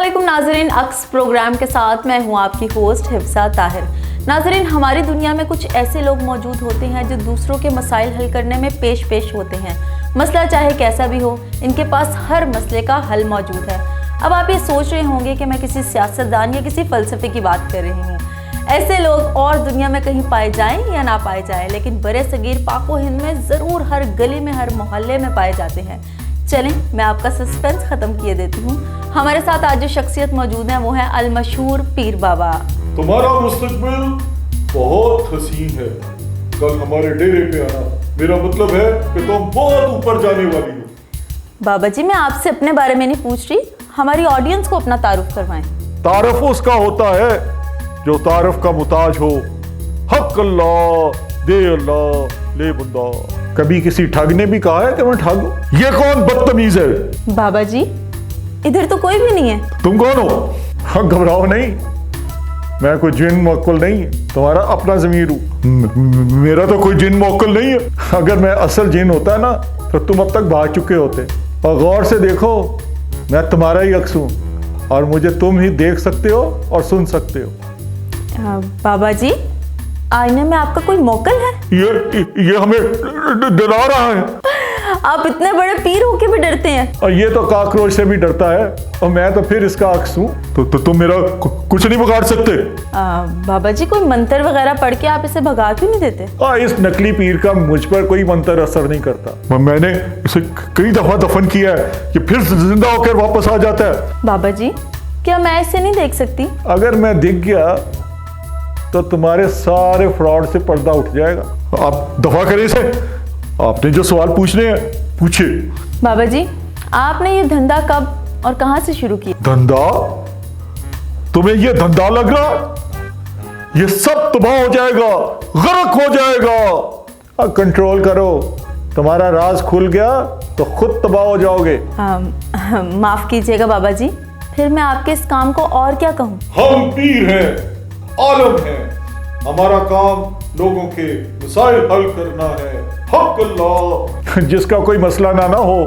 अस्सलामुअलैकुम नाज़रीन, अक्स प्रोग्राम के साथ मैं हूं आपकी होस्ट हिफ्सा ताहिर। नाज़रीन, हमारी दुनिया में कुछ ऐसे लोग मौजूद होते हैं जो दूसरों के मसाइल हल करने में पेश होते हैं। मसला चाहे कैसा भी हो, इनके पास हर मसले का हल मौजूद है। अब आप ये सोच रहे होंगे कि मैं किसी सियासतदान या किसी फ़लसफ़े की बात कर रही हूँ। ऐसे लोग और दुनिया में कहीं पाए जाएं या ना पाए जाएं, लेकिन बरे सगीर पाक व हिंद में ज़रूर हर गली में, हर मोहल्ले में पाए जाते हैं। चलें, मैं आपका सस्पेंस ख़त्म किए देती हूँ। हमारे साथ आज जो शख्सियत मौजूद है वो है अल मशहूर पीर बाबा। तुम्हारा मुस्तकबिल बहुत हसीन है, कल हमारे डेरे पे आना। मेरा मतलब है कि तुम बहुत ऊपर जाने वाली हो। बाबा जी, मैं आपसे अपने बारे में नहीं पूछ रही, हमारी ऑडियंस को अपना तारुफ करवाएं। तारुफ उसका होता है जो तारुफ का मुताज हो। हक अल्लाह दे अल्लाह ले बंदा। कभी किसी ठग ने भी कहा है कि मैं ठग हूं? ये कौन बदतमीज है? बाबा जी, इधर तो कोई भी नहीं है। तुम कौन हो? हाँ, घबराओ नहीं, मैं कोई जिन मोक्कल नहीं, तुम्हारा अपना ज़मीर हूँ। मेरा तो कोई जिन मोक्कल नहीं है। अगर मैं असल जिन होता ना तो तुम अब तक भाग चुके होते। और गौर से देखो, मैं तुम्हारा ही अक्स हूँ और मुझे तुम ही देख सकते हो और सुन सकते हो। बाबा जी, आईने में आपका कोई मोकल है? ये हमें डरा रहा है। आप इतने बड़े पीर होके भी डरते हैं। और ये तो काकरोच से भी डरता है, और मैं तो फिर इसका अक्स हूँ। तो तुम मेरा कुछ नहीं बिगाड़ सकते। बाबा जी, कोई मंत्र वगैरह पढ़ के आप इसे भगा क्यों नहीं देते? इस नकली पीर का मुझ पर कोई मंत्र असर नहीं करता। मैंने इसे कई दफा दफन किया है, ये फिर जिंदा होकर वापस आ जाता है। बाबा जी, क्या मैं इसे नहीं देख सकती? अगर मैं दिख गया तो तुम्हारे सारे फ्रॉड से पर्दा उठ जाएगा। आप दफा करें इसे। आपने जो सवाल पूछने हैं पूछिए। बाबा जी, आपने ये धंधा कब और कहां से शुरू किया? धंधा? तुम्हें ये धंधा लग रहा? ये सब तबाह हो जाएगा, गर्क हो जाएगा। कंट्रोल करो, तुम्हारा राज खुल गया तो खुद तबाह हो जाओगे। माफ कीजिएगा बाबा जी, फिर मैं आपके इस काम को और क्या कहूँ। हम पीर हैं, आलम है, हमारा काम लोगों के मसाइल हल करना है। हक अल्लाह। जिसका कोई मसला ना हो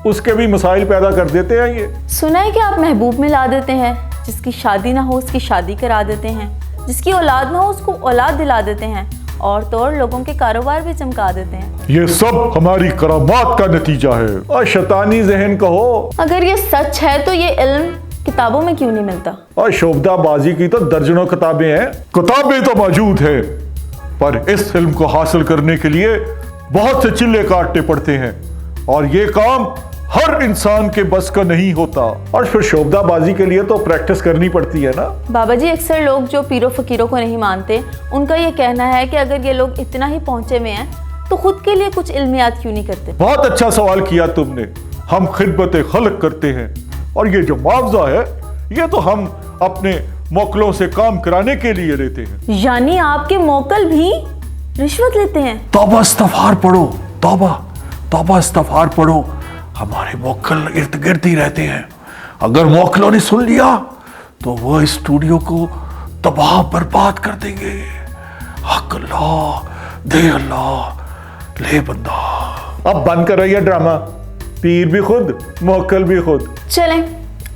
उसके भी मसाइल पैदा कर देते हैं। ये सुना है कि आप महबूब में ला देते हैं, जिसकी शादी ना हो उसकी शादी करा देते हैं, जिसकी औलाद ना हो उसको औलाद दिला देते हैं, और तो और लोगों के कारोबार भी चमका देते हैं। ये सब हमारी करामात का नतीजा है। और शैतानी जहन कहो। अगर ये सच है तो ये इल्म किताबों में क्यों नहीं मिलता? और शोभदाबाजी की तो दर्जनों किताबें हैं। किताबें तो मौजूद है, पर इस इल्म को हासिल करने के लिए बहुत से चिल्ले काटने पड़ते हैं, और ये काम हर इंसान के बस का नहीं होता। और फिर शोभदाबाजी के लिए तो प्रैक्टिस करनी पड़ती है ना। बाबा जी, अक्सर लोग जो पीरों फकीरों को नहीं मानते, उनका ये कहना है कि अगर ये लोग इतना ही पहुंचे में हैं तो खुद के लिए कुछ इल्मियात क्यों नहीं करते? बहुत अच्छा सवाल किया तुमने। हम खिदमत खल्क करते हैं, और ये जो मुआवजा है ये तो हम अपने मोकलों से काम कराने के लिए लेते हैं। यानी आपके मोकल भी रिश्वत लेते हैं? तौबा इस्तगफार पढ़ो, तौबा इस्तगफार पढ़ो। हमारे मोकल इर्द गिर्द ही रहते हैं। अगर मोकलों ने सुन लिया तो वो इस स्टूडियो को तबाह बर्बाद कर देंगे। हक अल्लाह दे अल्लाह ले बंदा। अब बंद कर रही है ड्रामा। पीर भी खुद, मोकल भी खुद। चलें,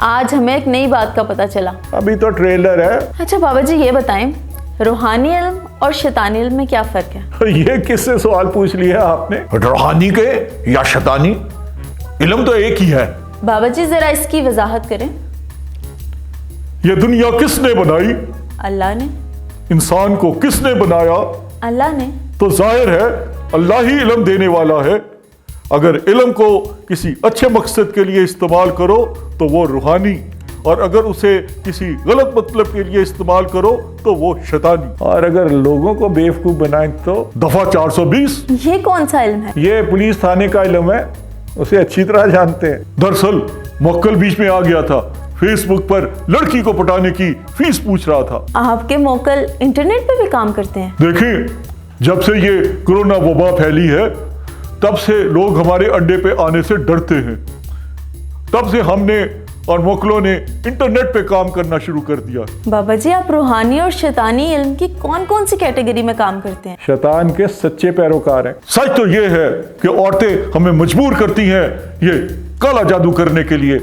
आज हमें एक नई बात का पता चला। अभी तो ट्रेलर है। अच्छा बाबा जी, ये बताएं, रूहानी इल्म और शैतानी इल्म में क्या फर्क है? ये किससे सवाल पूछ लिया आपने? रूहानी के या शैतानी, इल्म तो एक ही है। बाबा जी, जरा इसकी वजाहत करें। ये दुनिया किसने बनाई? अल्लाह ने। इंसान को किसने बनाया? अल्लाह ने। तो जाहिर है अल्लाह ही इल्म देने वाला है। अगर इल्म को किसी अच्छे मकसद के लिए इस्तेमाल करो तो वो रूहानी, और अगर उसे किसी गलत मतलब के लिए इस्तेमाल करो तो वो शैतानी। और अगर लोगों को बेवकूफ बनाए तो दफा 420। ये कौन सा इल्म है? ये पुलिस थाने का इल्म है, उसे अच्छी तरह जानते हैं। दरअसल मोक्कल बीच में आ गया था, फेसबुक पर लड़की को पटाने की फीस पूछ रहा था। आपके मोकल इंटरनेट पे भी काम करते हैं? देखिए, जब से ये कोरोना वबा फैली है तब से लोग हमारे अड्डे पे आने से डरते हैं। तब से हमने और मोकलों ने इंटरनेट पे काम करना शुरू कर दिया। बाबा जी, आप रूहानी और शैतानी इल्म की कौन कौन सी कैटेगरी में काम करते हैं? शैतान के सच्चे पैरोकार हैं। सच तो ये है कि औरतें हमें मजबूर करती हैं ये काला जादू करने के लिए,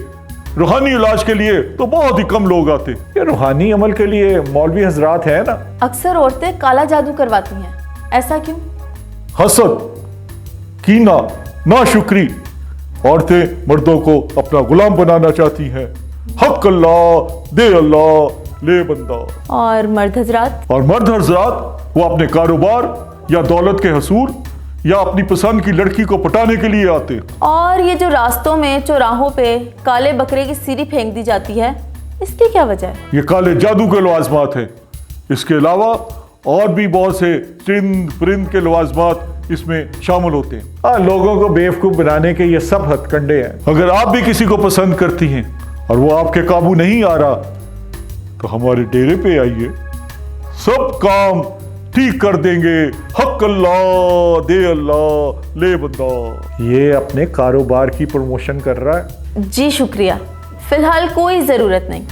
रूहानी इलाज के लिए तो बहुत ही कम लोग आते। ये रूहानी अमल के लिए मौलवी हजरात है ना। अक्सर औरतें काला जादू करवाती हैं, ऐसा क्यों? हसद, कीना, नाशुक्री। औरतें मर्दों को अपना गुलाम बनाना चाहती हैं। हक अल्लाह, दे अल्लाह, ले बंदा। और मर्द हजरात? और मर्द हजरात वो अपने कारोबार या दौलत के हसूल या अपनी पसंद की लड़की को पटाने के लिए आते। और ये जो रास्तों में चौराहों पे काले बकरे की सीरी फेंक दी जाती है, इसकी क्या वजह है? ये काले जादू के लवाजमात हैं। इसके अलावा और भी बहुत से चिंद परिंद के लवाजमात इसमें शामिल होते हैं। हाँ, लोगों को बेवकूफ बनाने के ये सब हथकंडे हैं। अगर आप भी किसी को पसंद करती हैं और वो आपके काबू नहीं आ रहा तो हमारे डेरे पे आइए, सब काम ठीक कर देंगे। हक अल्लाह, दे अल्लाह, ले बंदा। ये अपने कारोबार की प्रमोशन कर रहा है। जी शुक्रिया, फिलहाल कोई ज़रूरत नहीं।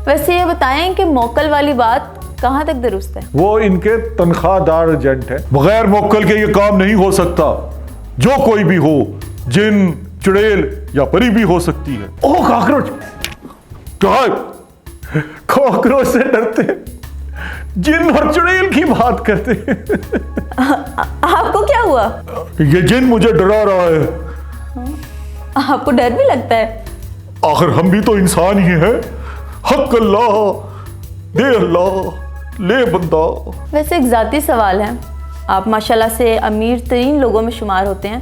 वैसे ये बताएं कि मोकल वाली बात कहाँ तक दुरुस्त है? वो इनके तनख्वाहदार एजेंट है। बगैर मोक्कल के ये काम नहीं हो सकता। जो कोई भी हो, जिन, चुड़ैल या परी भी हो सकती है। ओह कॉकरोच! क्या है? कॉकरोच से डरते, जिन और चुड़ैल की बात करते। आपको क्या हुआ? ये जिन मुझे डरा रहा है। आपको डर भी लगता है? आखिर हम भी तो इंसान ही हैं। हक अल्लाह, दे अल्लाह, ले बंदा। वैसे एक ज़ाती सवाल है, आप माशाल्लाह से अमीर तरीन लोगों में शुमार होते हैं,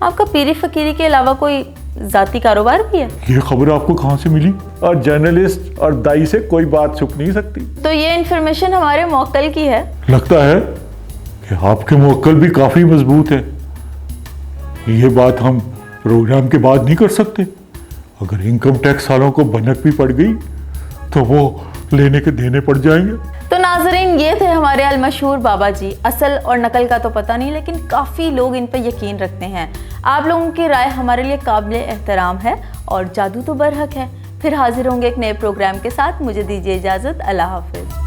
आपका पीरी फकीरी के अलावा कोई ज़ाती कारोबार भी है? ये खबर आपको कहाँ से मिली? और जर्नलिस्ट और दाई से कोई बात छुप नहीं सकती। तो ये इन्फॉर्मेशन हमारे मोक्कल की है। लगता है कि आपके मोक्कल भी काफी मजबूत है। ये बात हम प्रोग्राम के बाद नहीं कर सकते। अगर इनकम टैक्स वालों को भनक भी पड़ गई तो वो लेने के देने पड़ जाएंगे। तो नाजरीन, ये थे हमारे अलमशहूर बाबा जी। असल और नकल का तो पता नहीं, लेकिन काफ़ी लोग इन पर यकीन रखते हैं। आप लोगों की राय हमारे लिए काबिल एहतराम है और जादू तो बरहक है। फिर हाजिर होंगे एक नए प्रोग्राम के साथ। मुझे दीजिए इजाज़त। अल्लाह हाफिज़।